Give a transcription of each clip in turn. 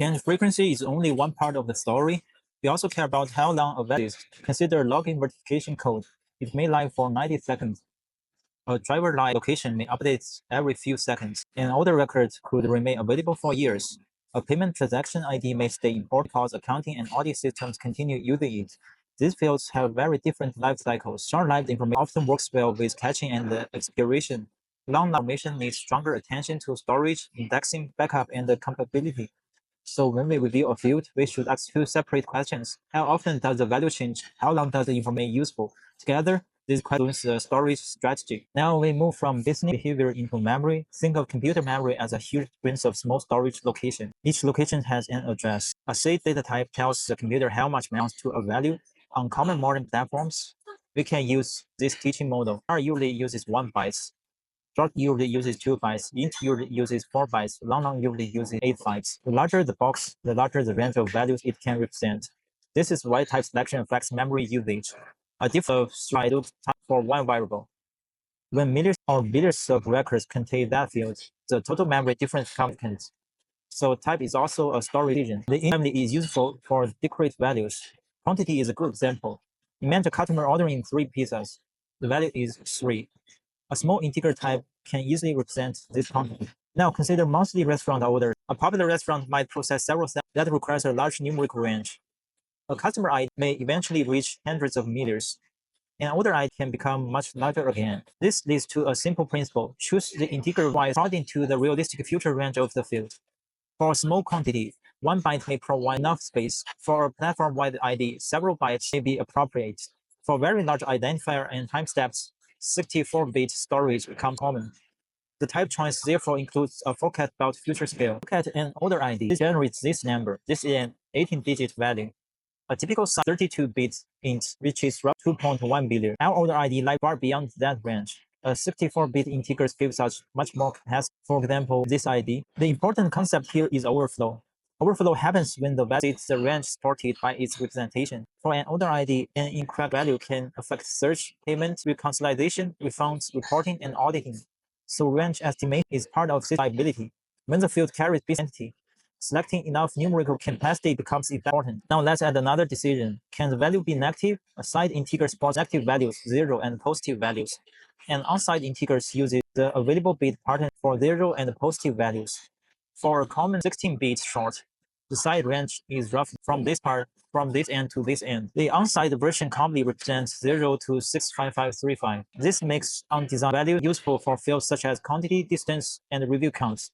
And frequency is only one part of the story. We also care about how long a value is. Consider login verification code. It may live for 90 seconds. A driver live location may update every few seconds. An order record could remain available for years. A payment transaction ID may stay important because accounting and audit systems continue using it. These fields have very different life cycles. Short-lived information often works well with caching and expiration. Long information needs stronger attention to storage, indexing, backup, and compatibility. So when we review a field, we should ask two separate questions. How often does the value change? How long does the information useful? Together, these questions the storage strategy. Now we move from business behavior into memory. Think of computer memory as a huge string of small storage locations. Each location has an address. A shared data type tells the computer how much belongs to a value. On common modern platforms, we can use this teaching model. char usually uses 1 byte. Short usually uses 2 bytes. Int usually uses 4 bytes. Long usually uses 8 bytes. The larger the box, the larger the range of values it can represent. This is why type selection affects memory usage. A difference of stride looks for one variable. When millions or billions of records contain that field, the total memory difference comes. So type is also a storage region. The int family is useful for discrete values. Quantity is a good example. Imagine a customer ordering 3 pizzas. The value is 3. A small integer type can easily represent this quantity. Now consider monthly restaurant orders. A popular restaurant might process several steps that requires a large numerical range. A customer ID may eventually reach hundreds of millions. An order ID can become much larger again. This leads to a simple principle. Choose the integer byte according to the realistic future range of the field. For a small quantity, 1 byte may provide enough space. For a platform-wide ID, several bytes may be appropriate. For very large identifier and timestamps, 64-bit storage becomes common. The type choice therefore includes a forecast about future scale. Look at an order ID. This generates this number. This is an 18-digit value. A typical size 32-bit int reaches 2.1 billion. Our order ID lies far beyond that range. A 64-bit integer gives us much more capacity. For example, this ID. The important concept here is overflow. Overflow happens when the value exceeds the range supported by its representation. For an order ID, an incorrect value can affect search, payment, reconciliation, refunds, reporting, and auditing. So range estimation is part of liability. When the field carries business entity, selecting enough numerical capacity becomes important. Now let's add another decision. Can the value be negative? A side integer supports negative values, 0 and positive values. And on-side integers uses the available bit pattern for 0 and positive values. For a common 16-bit short, the side range is roughly from this end to this end. The on-side version commonly represents 0 to 65535. This makes undesigned value useful for fields such as quantity, distance, and review counts.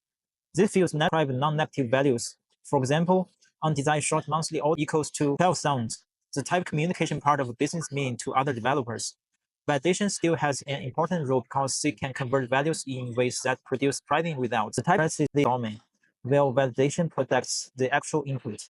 These fields describe non-negative values. For example, undesigned short monthly order equals to 12,000. The type communication part of a business meaning to other developers. Validation still has an important role because it can convert values in ways that produce surprising results. The type presses the domain, while validation protects the actual input.